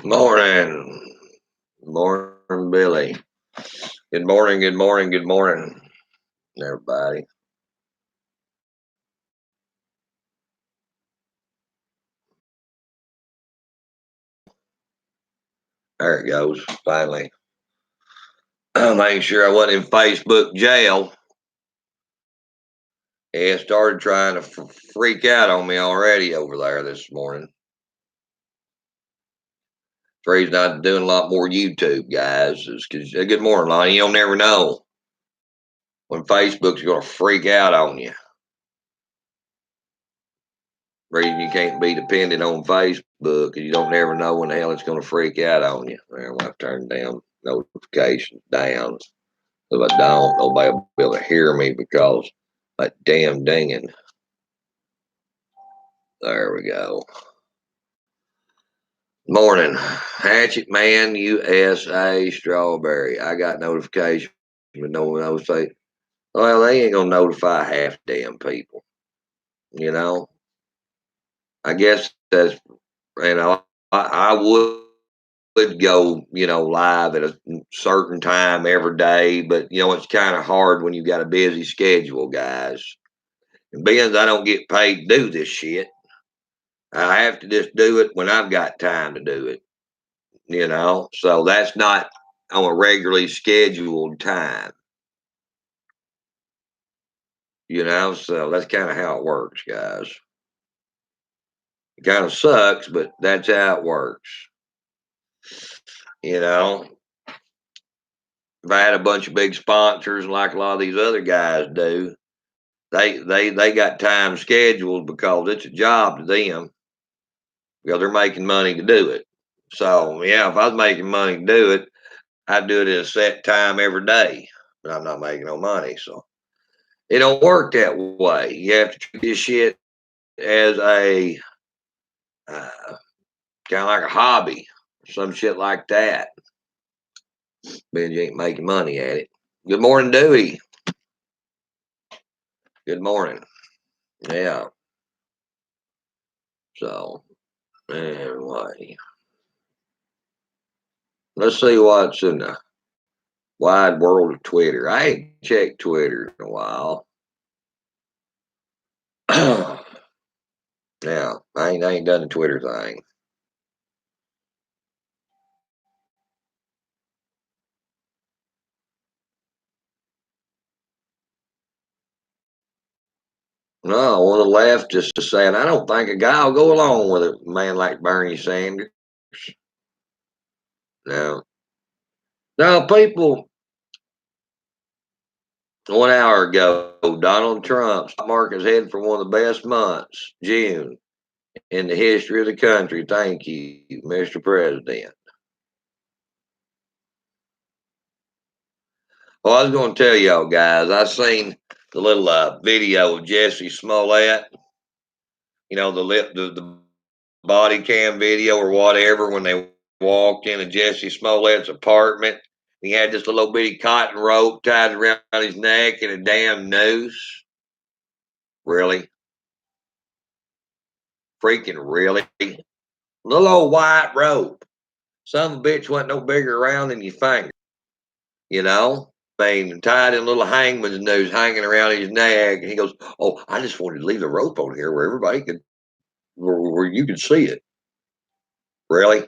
Morning. Morning, Billy. Good morning, good morning, good morning, everybody. There it goes, finally. Making sure I wasn't in Facebook jail. It started trying to freak out on me already over there this morning. The reason I'm doing a lot more YouTube, guys, is because, good morning, Lonnie. You don't never know when Facebook's going to freak out on you. Reason you can't be dependent on Facebook is you don't never know when the hell it's going to freak out on you. Well, I've turned down notifications down. If I don't, nobody will be able to hear me because that damn dinging. There we go. Morning. Hatchet Man USA Strawberry. I got notifications, but no one knows. Well, they ain't going to notify half damn people. You know? I guess that's, I would go, live at a certain time every day, but, it's kind of hard when you've got a busy schedule, guys. And being as I don't get paid to do this shit, I have to just do it when I've got time to do it. So that's not on a regularly scheduled time. So that's kind of how it works, guys. It kind of sucks, but that's how it works. You know, if I had a bunch of big sponsors like a lot of these other guys do, they got time scheduled because it's a job to them because they're making money to do it. So yeah, if I was making money to do it, I'd do it at a set time every day, but I'm not making no money, so it don't work that way. You have to treat this shit as a kind of like a hobby, some shit like that. But you ain't making money at it. Good morning, Dewey. Good morning. Yeah. So anyway, let's see what's in the wide world of Twitter. I ain't checked Twitter in a while. Yeah, I ain't done the Twitter thing. No, one of the leftists is saying, I don't think a guy will go along with a man like Bernie Sanders. No. Now, people, 1 hour ago, Donald Trump's stock market's headed for one of the best months, June, in the history of the country. Thank you, Mr. President. Well, I was going to tell y'all guys, I seen the little video of Jesse Smollett. The body cam video or whatever when they walked into Jesse Smollett's apartment. He had this little bitty cotton rope tied around his neck and a damn noose. Really? Freaking really? Little old white rope. Some of a bitch wasn't no bigger around than your finger. You know? I mean, tied in a little hangman's noose hanging around his neck. And he goes, oh, I just wanted to leave the rope on here where everybody could, where you could see it. Really?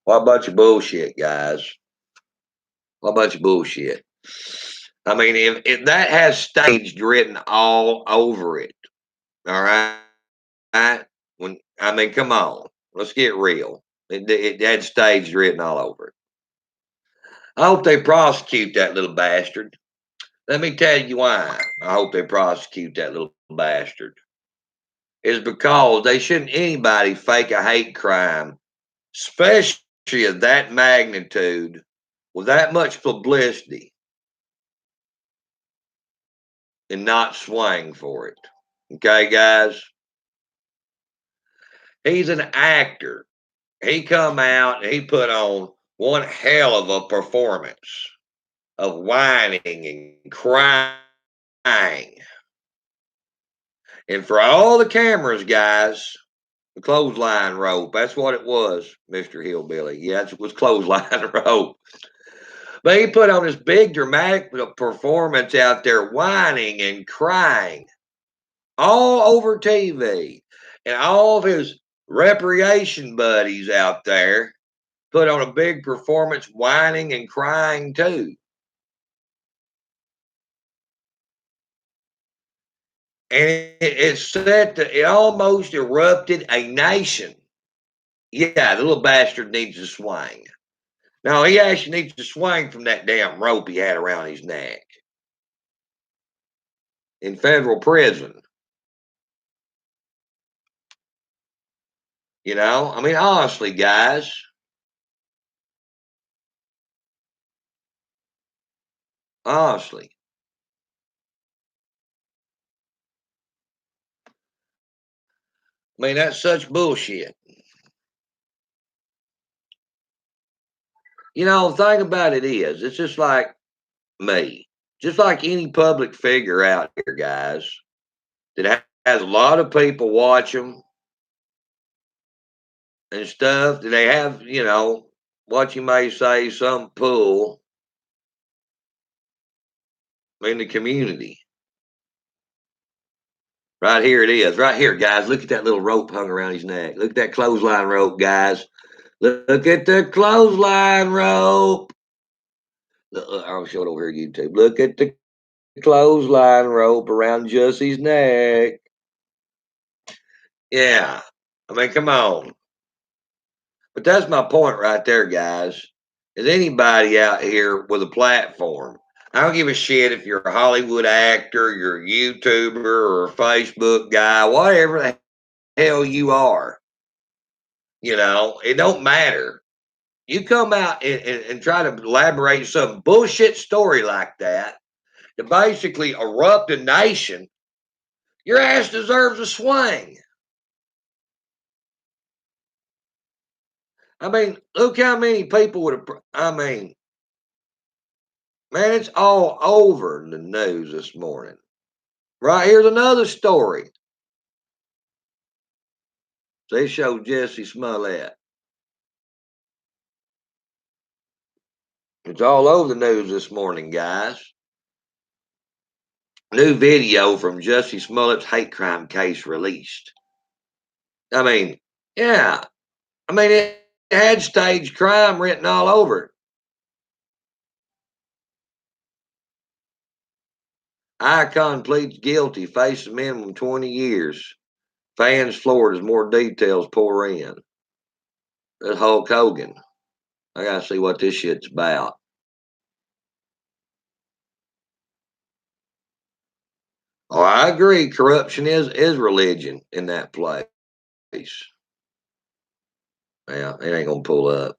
What a bunch of bullshit, guys. What a bunch of bullshit. I mean, if that has staged written all over it, all right? Come on. Let's get real. It had staged written all over it. I hope they prosecute that little bastard. Let me tell you why I hope they prosecute that little bastard. Is because they shouldn't anybody fake a hate crime, especially of that magnitude, with that much publicity, and not swing for it. Okay, guys? He's an actor. He come out and he put on one hell of a performance of whining and crying. And for all the cameras, guys, The clothesline rope. That's what it was, Mr. Hillbilly. Yeah, it was clothesline rope. But he put on this big dramatic performance out there, whining and crying all over TV. And all of his recreation buddies out there put on a big performance, whining and crying too. And it said that it almost erupted a nation. Yeah, the little bastard needs to swing. No, he actually needs to swing from that damn rope he had around his neck in federal prison. You know, I mean, honestly, guys, honestly, I mean, that's such bullshit. You know, the thing about it is, it's just like me, just like any public figure out here, guys, that has a lot of people watch them and stuff. That they have, you know, what you may say, some pull in the community. Right here it is. Right here, guys. Look at that little rope hung around his neck. Look at that clothesline rope, guys. Look at the clothesline rope. I'll show it over here, YouTube. Look at the clothesline rope around Jussie's neck. Yeah. I mean, come on. But that's my point right there, guys. Is anybody out here with a platform? I don't give a shit if you're a Hollywood actor, you're a YouTuber, or a Facebook guy, whatever the hell you are. You know, it don't matter. You come out and try to elaborate some bullshit story like that to basically erupt a nation, your ass deserves a swing. I mean, look how many people would have. I mean, man, it's all over the news this morning. Right here's another story. They showed Jesse Smollett. It's all over the news this morning, guys. New video from Jussie Smollett's hate crime case released. I mean, yeah. I mean, it had staged crime written all over it. Icon pleads guilty, faces minimum 20 years. Fans floored as more details pour in. That's Hulk Hogan. I gotta see what this shit's about. Oh, I agree. Corruption is religion in that place. Yeah, it ain't gonna pull up.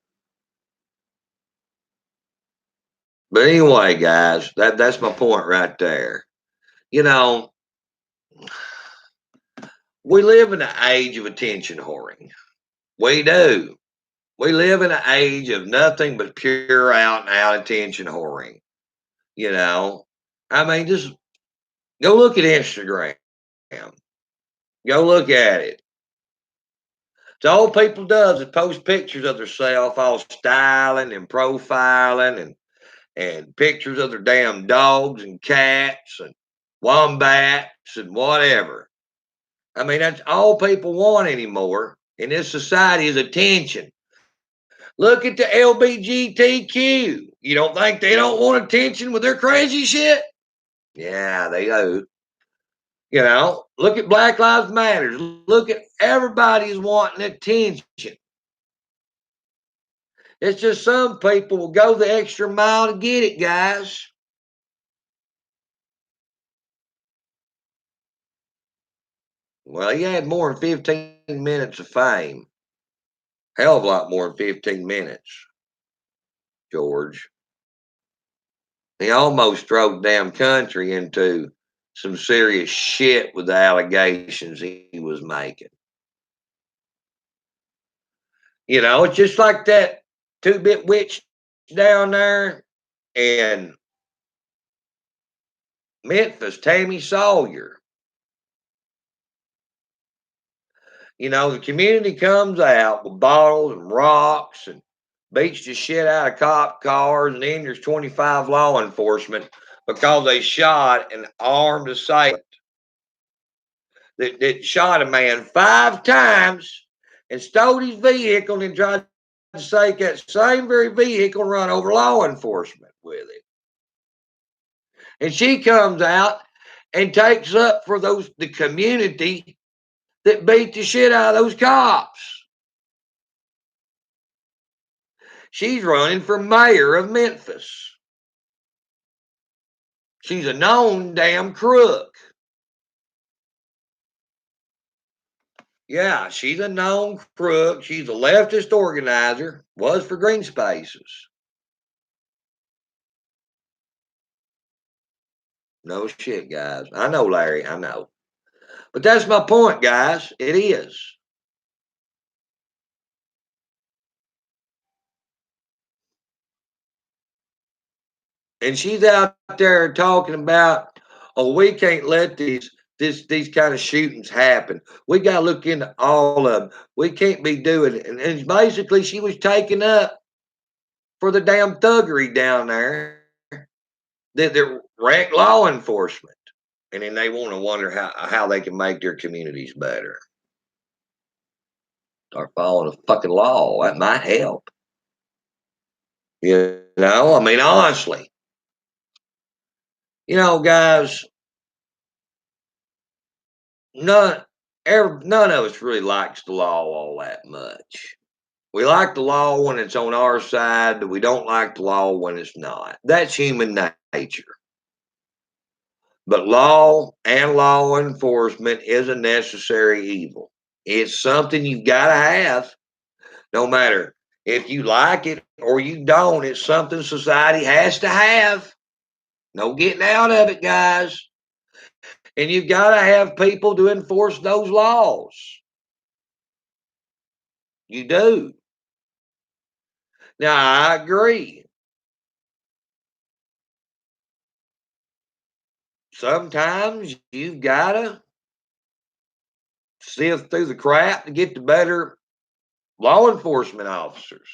But anyway, guys, that's my point right there. You know, we live in an age of attention whoring. We do. We live in an age of nothing but pure out and out attention whoring. You know, I mean, just go look at Instagram. Go look at it. It's all people does is post pictures of themselves, all styling and profiling, and pictures of their damn dogs and cats and wombats and whatever. I mean, that's all people want anymore in this society is attention. Look at the LBGTQ. You don't think they don't want attention with their crazy shit? Yeah, they do. You know, look at Black Lives Matter. Look at everybody's wanting attention. It's just some people will go the extra mile to get it, guys. Well, he had more than 15 minutes of fame. Hell of a lot more than 15 minutes, George. He almost drove the damn country into some serious shit with the allegations he was making. You know, it's just like that two-bit witch down there in Memphis, Tammy Sawyer. You know, the community comes out with bottles and rocks and beats the shit out of cop cars, and then there's 25 law enforcement because they shot an armed assailant that shot a man 5 times and stole his vehicle and tried to take that same very vehicle and run over law enforcement with it. And she comes out and takes up for the community that beat the shit out of those cops. She's running for mayor of Memphis. She's a known damn crook. Yeah, she's a known crook. She's a leftist organizer, was for Green Spaces. No shit, guys. I know, Larry, I know. But that's my point, guys. It is. And she's out there talking about, oh, we can't let these kind of shootings happen. We got to look into all of them. We can't be doing it. And basically, she was taking up for the damn thuggery down there that wreck law enforcement. And then they want to wonder how they can make their communities better. Start following the fucking law. That might help. You know, I mean, honestly. You know, guys, none none of us really likes the law all that much. We like the law when it's on our side, but we don't like the law when it's not. That's human nature. But law and law enforcement is a necessary evil. It's something you've got to have, no matter if you like it or you don't. It's something society has to have. No getting out of it, guys. And you've got to have people to enforce those laws. You do. Now, I agree. Sometimes you've got to sift through the crap to get the better law enforcement officers.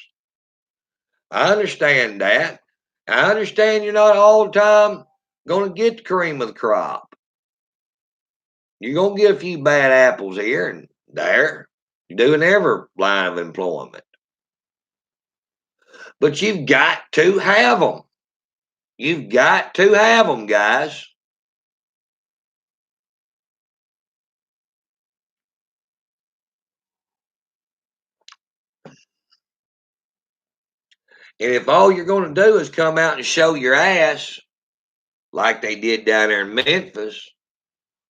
I understand that. I understand you're not all the time going to get the cream of the crop. You're going to get a few bad apples here and there. You do in every line of employment. But you've got to have them. You've got to have them, guys. And if all you're going to do is come out and show your ass, like they did down there in Memphis,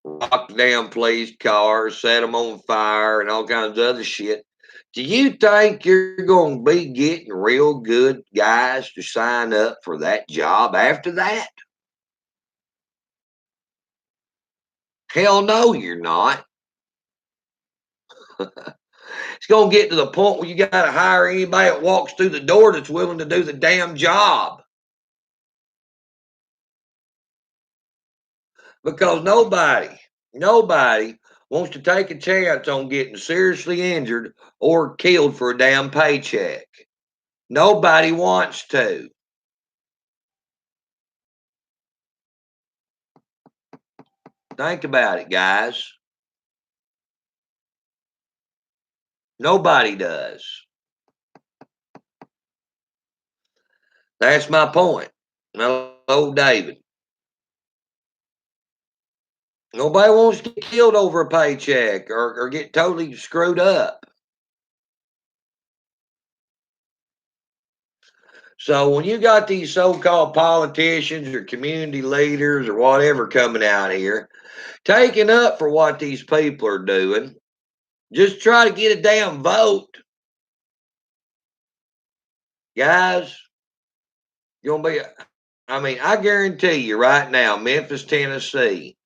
rock the damn police cars, set them on fire, and all kinds of other shit, do you think you're going to be getting real good guys to sign up for that job after that? Hell no, you're not. It's going to get to the point where you got to hire anybody that walks through the door that's willing to do the damn job. Because nobody wants to take a chance on getting seriously injured or killed for a damn paycheck. Nobody wants to. Think about it, guys. Nobody does. That's my point. Hello, David. Nobody wants to get killed over a paycheck or get totally screwed up. So when you got these so-called politicians or community leaders or whatever coming out here, taking up for what these people are doing, just try to get a damn vote. Guys, you're gonna be, I mean, I guarantee you right now, Memphis, Tennessee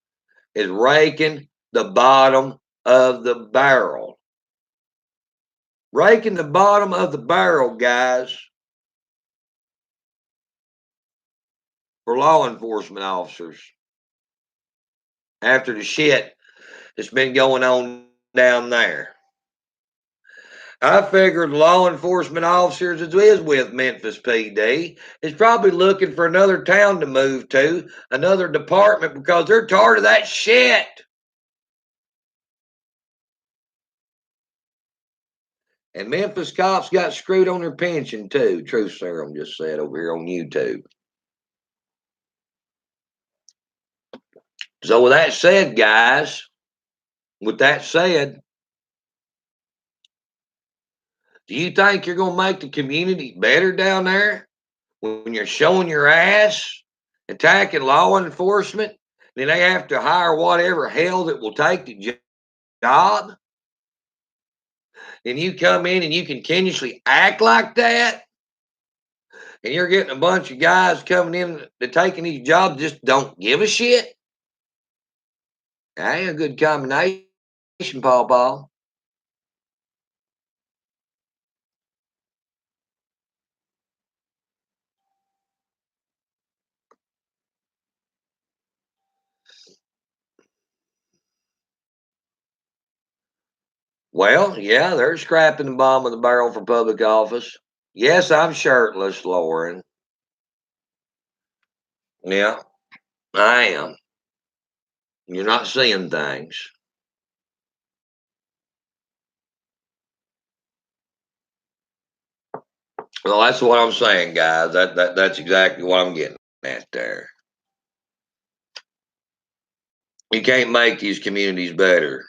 is raking the bottom of the barrel. Raking the bottom of the barrel, guys, for law enforcement officers after the shit that's been going on down there. I figured law enforcement officers that is with Memphis PD is probably looking for another town to move to, another department, because they're tired of that shit. And Memphis cops got screwed on their pension too. Truth Serum just said over here on YouTube. So with that said, guys, with that said, do you think you're going to make the community better down there when you're showing your ass, attacking law enforcement? Then they have to hire whatever hell that will take the job. And you come in and you continuously act like that. And you're getting a bunch of guys coming in to taking these jobs just don't give a shit. That ain't a good combination, Paw Paw. Well, yeah, they're scrapping the bottom of the barrel for public office. Yes, I'm shirtless, Lauren. Yeah, I am. You're not seeing things. Well, that's what I'm saying, guys. That's exactly what I'm getting at there. You can't make these communities better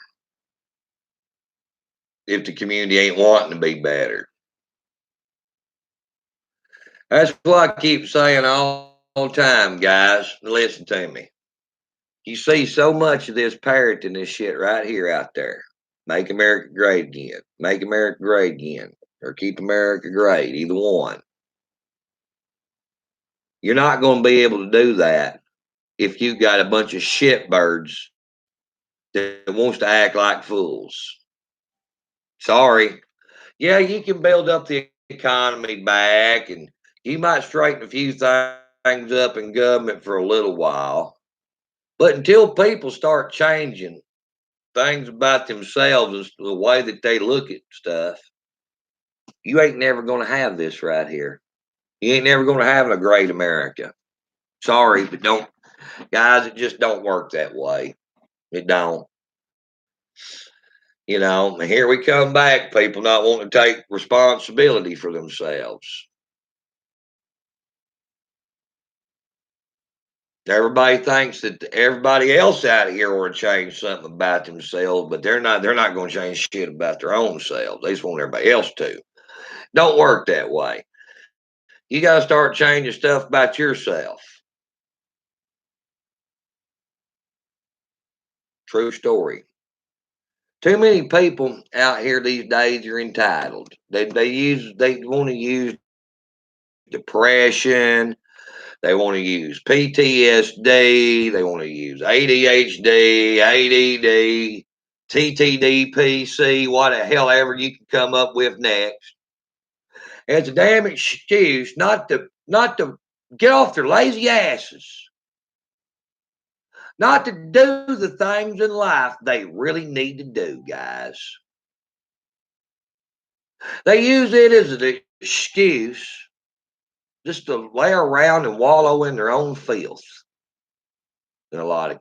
if the community ain't wanting to be better. That's what I keep saying all the time, guys. Listen to me. You see so much of this parroting this shit right here out there. Make America great again. Make America great again. Or keep America great. Either one. You're not going to be able to do that if you've got a bunch of shitbirds that wants to act like fools. Sorry. Yeah, you can build up the economy back and you might straighten a few things up in government for a little while. But until people start changing things about themselves and the way that they look at stuff, you ain't never going to have this right here. You ain't never going to have a great America. Sorry, but don't, guys, it just don't work that way. It don't. You know, and here we come back, people not wanting to take responsibility for themselves. Everybody thinks that everybody else out here will change something about themselves, but they're not going to change shit about their own selves. They just want everybody else to. Don't work that way. You got to start changing stuff about yourself. True story. Too many people out here these days are entitled. They want to use depression. They want to use PTSD. They want to use ADHD, ADD, TTDPC, what the hell ever you can come up with next. It's a damn excuse not to get off their lazy asses, not to do the things in life they really need to do, guys. They use it as an excuse just to lay around and wallow in their own filth in a lot of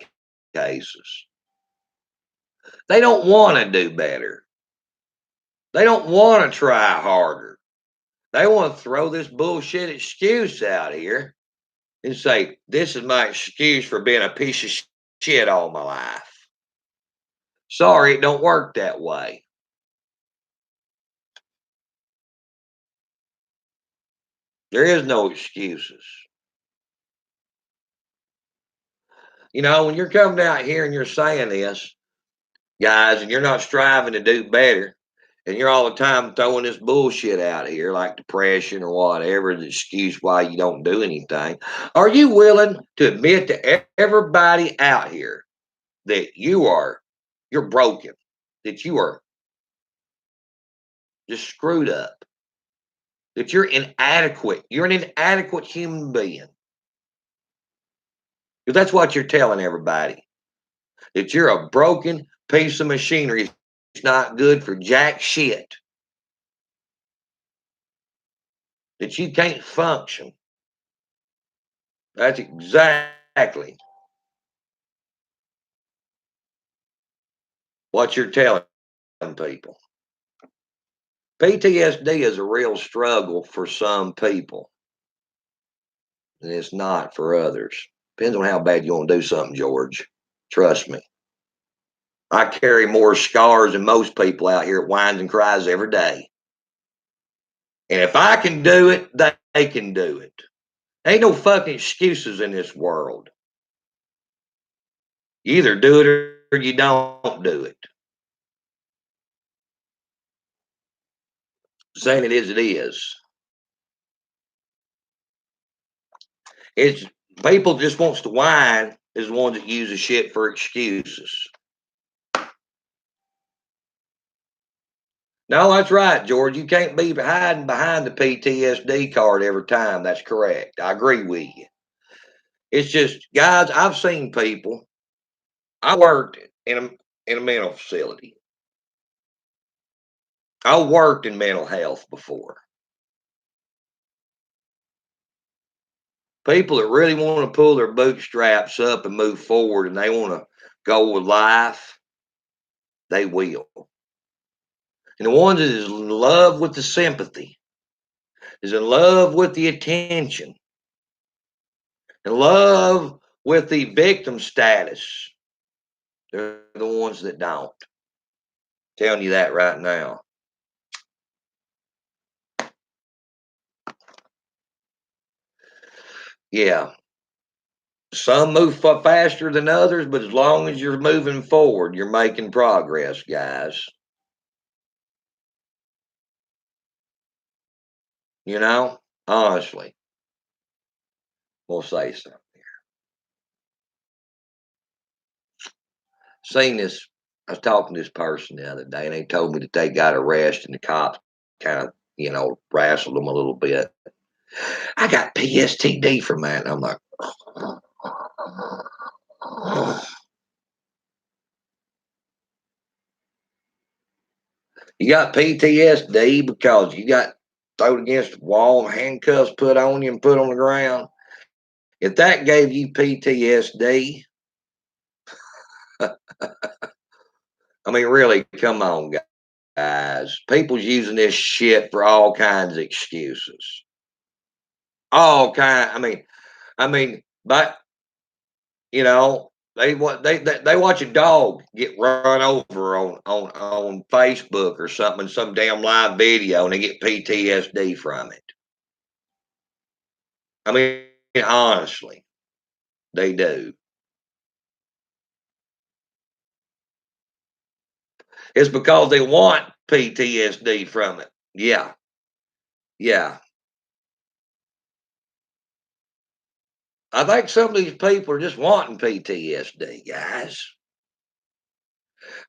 cases. They don't want to do better. They don't want to try harder. They want to throw this bullshit excuse out here and say, this is my excuse for being a piece of shit all my life. Sorry, it don't work that way. There is no excuses. You know, when you're coming out here and you're saying this, guys, and you're not striving to do better, and you're all the time throwing this bullshit out here like depression or whatever, the excuse why you don't do anything, are you willing to admit to everybody out here that you're broken, that you are just screwed up, that you're inadequate, you're an inadequate human being? Because that's what you're telling everybody, that you're a broken piece of machinery. It's not good for jack shit. that you can't function. That's exactly what you're telling people. PTSD is a real struggle for some people, and it's not for others. Depends on how bad you want to do something, George. Trust me. I carry more scars than most people out here. It whines and cries every day. And if I can do it, they can do it. Ain't no fucking excuses in this world. You either do it or you don't do it. Saying it is, it is. It's people just wants to whine is the ones that use the shit for excuses. No, that's right, George. You can't be hiding behind the PTSD card every time. That's correct. I agree with you. It's just, guys, I've seen people. I worked in a mental facility. I worked in mental health before. People that really want to pull their bootstraps up and move forward and they want to go with life, they will. And the ones that is in love with the sympathy, is in love with the attention, in love with the victim status, they're the ones that don't. I'm telling you that right now. Yeah. Some move faster than others, but as long as you're moving forward, you're making progress, guys. You know, honestly, we'll say something. Seen this. I was talking to this person the other day, and they told me that they got arrested, and the cops kind of, wrestled them a little bit. I got PSTD from that. And I'm like, you got PTSD because you got thrown against the wall and handcuffs put on you and put on the ground. If that gave you PTSD, I mean, really, come on, guys. People's using this shit for all kinds of excuses. All kind. But they watch a dog get run over on Facebook or something, some damn live video, and they get PTSD from it. I mean, honestly, they do. It's because they want PTSD from it. Yeah, yeah. I think some of these people are just wanting PTSD, guys.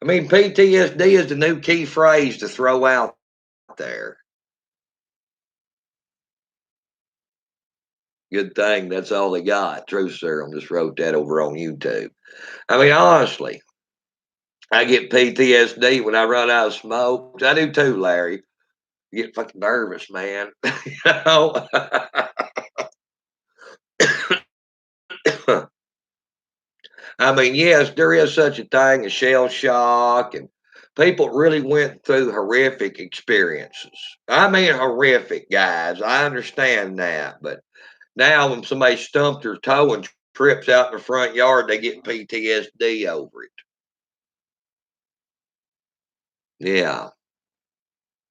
I mean, PTSD is the new key phrase to throw out there. Good thing that's all they got. Truth Serum just wrote that over on YouTube. I mean, honestly, I get PTSD when I run out of smoke. I do too, Larry. You get fucking nervous, man. you know? I mean, yes, there is such a thing as shell shock, and people really went through horrific experiences. I mean, horrific, guys. I understand that, but now when somebody stumped their toe and trips out in the front yard, they get PTSD over it. Yeah,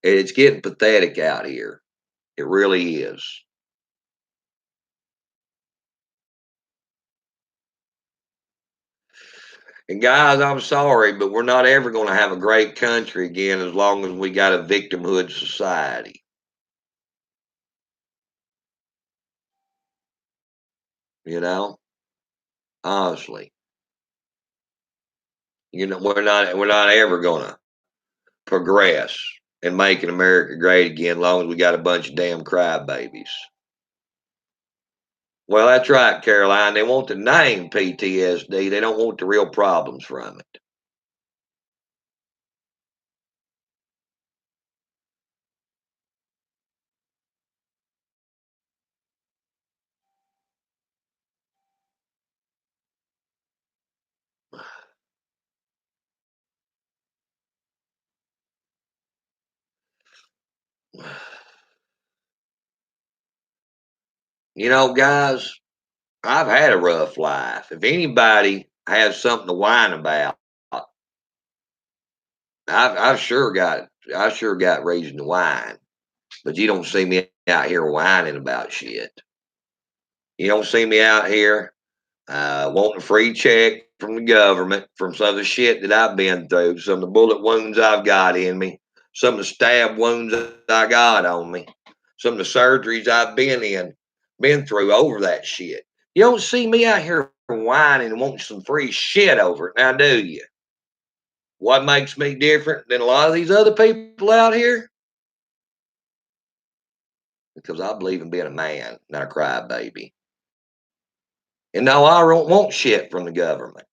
it's getting pathetic out here. It really is. And guys, I'm sorry, but we're not ever going to have a great country again as long as we got a victimhood society. You know, honestly, we're not ever going to progress and making America great again as long as we got a bunch of damn crybabies. Well, that's right, Caroline. They want the name PTSD. They don't want the real problems from it. You know, guys, I've had a rough life. If anybody has something to whine about, I've sure got reason to whine. But you don't see me out here whining about shit. You don't see me out here wanting a free check from the government from some of the shit that I've been through, some of the bullet wounds I've got in me, some of the stab wounds that I got on me, some of the surgeries I've been through over that shit. You don't see me out here whining and wanting some free shit over it, now do you? What makes me different than a lot of these other people out here? Because I believe in being a man, not a crybaby. And no, I don't want shit from the government.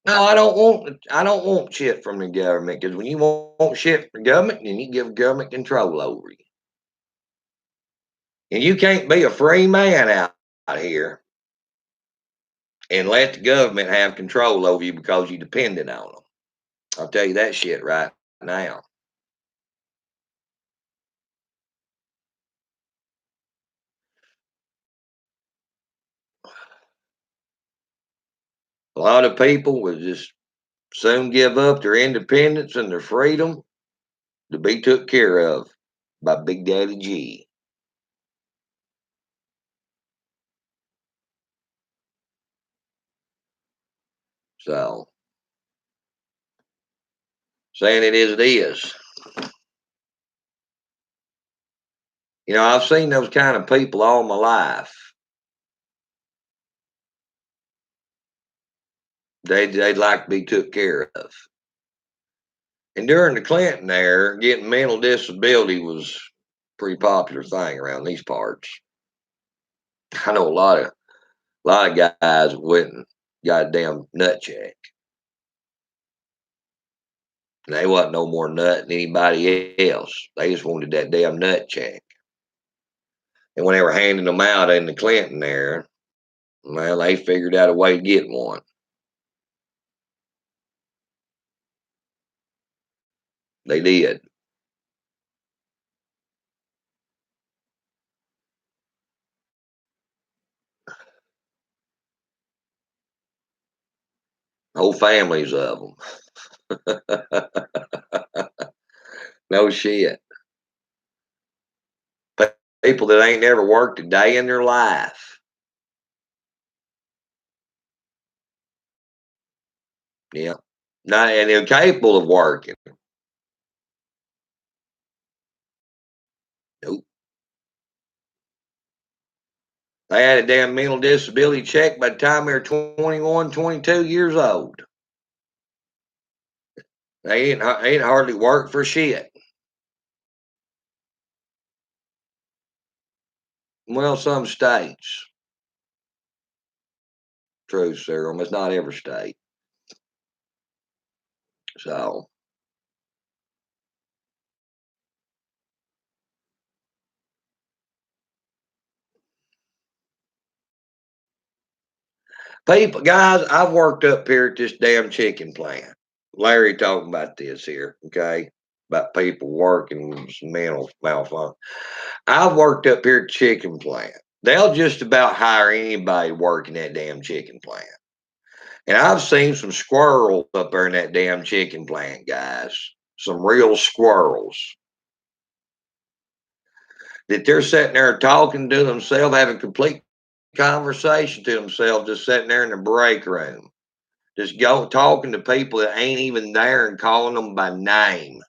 No, I don't want shit from the government because when you want shit from the government, then you give government control over you. And you can't be a free man out here and let the government have control over you because you depended on them. I'll tell you that shit right now. A lot of people will just soon give up their independence and their freedom to be took care of by Big Daddy G. So, saying it is, it is. You know, I've seen those kind of people all my life. They'd like to be took care of. And during the Clinton era, getting mental disability was a pretty popular thing around these parts. I know a lot of guys went and got a damn nut check. And they wasn't no more nut than anybody else. They just wanted that damn nut check. And when they were handing them out in the Clinton era, well, they figured out a way to get one. They did. Whole families of them. No shit. People that ain't never worked a day in their life. Yeah. Not and they're capable of working. Nope. They had a damn mental disability check by the time they were 21, 22 years old. They ain't hardly worked for shit. Well, some states. True, Serum. It's not every state. So people guys, I've worked up here at this damn chicken plant. Larry talking about this here, okay? About people working with some mental malfunction. I've worked up here at chicken plant. They'll just about hire anybody working that damn chicken plant. And I've seen some squirrels up there in that damn chicken plant, guys. Some real squirrels that they're sitting there talking to themselves, having complete conversation to themselves, just sitting there in the break room, just go talking to people that ain't even there and calling them by name.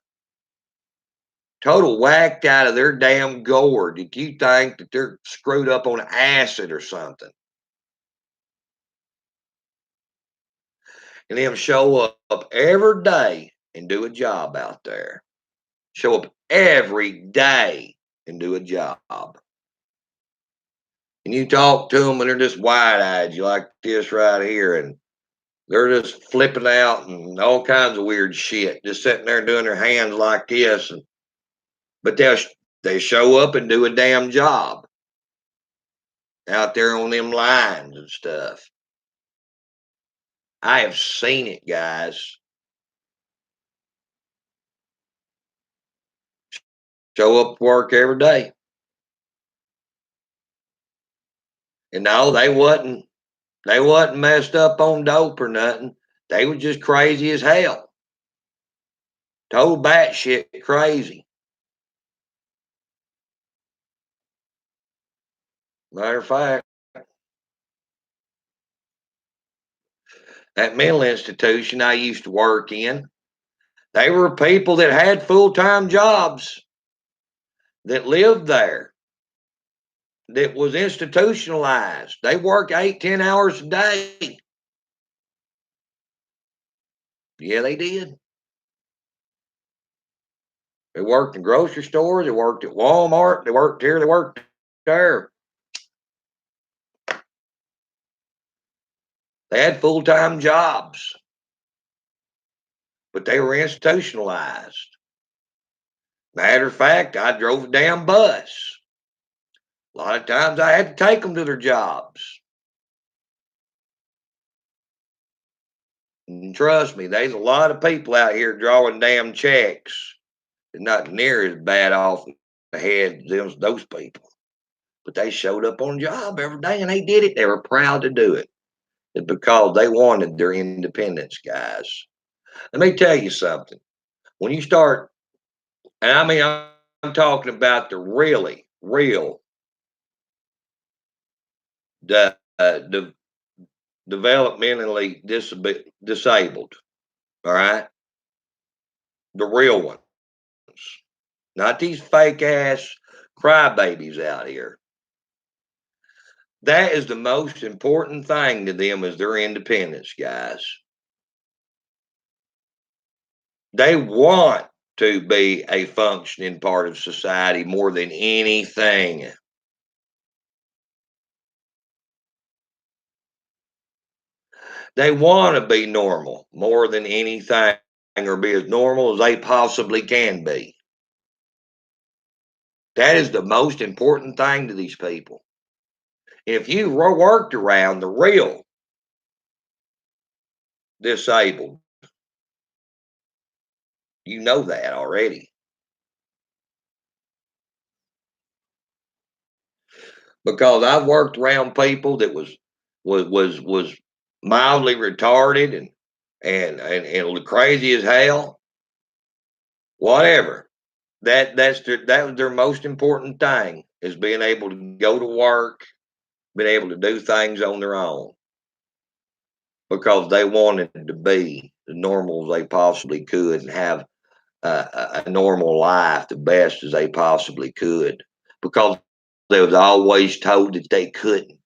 Total whacked out of their damn gourd. Did you think that they're screwed up on acid or something? And them show up every day and do a job out there. Show up every day and do a job. And you talk to them and they're just wide eyed, you like this right here, and they're just flipping out and all kinds of weird shit, just sitting there doing their hands like this. And but they show up and do a damn job out there on them lines and stuff. I have seen it, guys. show up to work every day. And no, they wasn't messed up on dope or nothing. They was just crazy as hell. Total batshit crazy. Matter of fact, that mental institution I used to work in, they were people that had full-time jobs that lived there, that was institutionalized. They work 8-10 hours a day. Yeah, they did. They worked in grocery stores. They worked at Walmart. They worked here. They worked there. They had full-time jobs, but they were institutionalized. Matter of fact, I drove a damn bus. A lot of times I had to take them to their jobs. And trust me, there's a lot of people out here drawing damn checks. They're not near as bad off the head as those people. But they showed up on job every day and they did it. They were proud to do it. It's because they wanted their independence, guys. Let me tell you something. When you start, and I mean, I'm talking about the really real the developmentally disabled, all right? The real ones, not these fake ass crybabies out here. That is the most important thing to them is their independence, guys. They want to be a functioning part of society more than anything. They want to be normal more than anything or be as normal as they possibly can be. That is the most important thing to these people. If you worked around the real disabled, you know that already. Because I've worked around people that was mildly retarded and crazy as hell. Whatever. That was their most important thing is being able to go to work, being able to do things on their own. Because they wanted to be as normal as they possibly could and have a normal life the best as they possibly could. Because they was always told that they couldn't.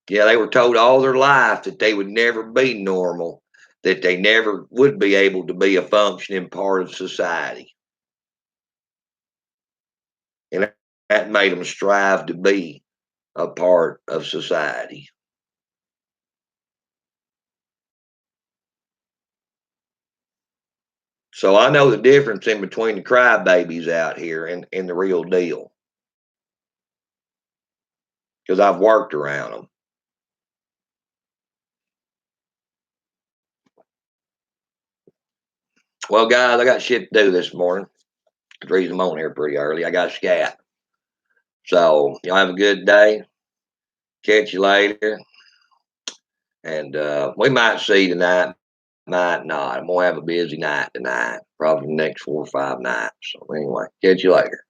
Yeah, they were told all their life that they would never be normal, that they never would be able to be a functioning part of society. And that made them strive to be a part of society. So I know the difference in between the crybabies out here and the real deal because I've worked around them. Well, guys, I got shit to do this morning. The reason I'm on here pretty early, I got scat. So y'all have a good day. Catch you later. And we might see tonight, might not. I'm gonna have a busy night tonight, probably the next 4 or 5 nights. So anyway, catch you later.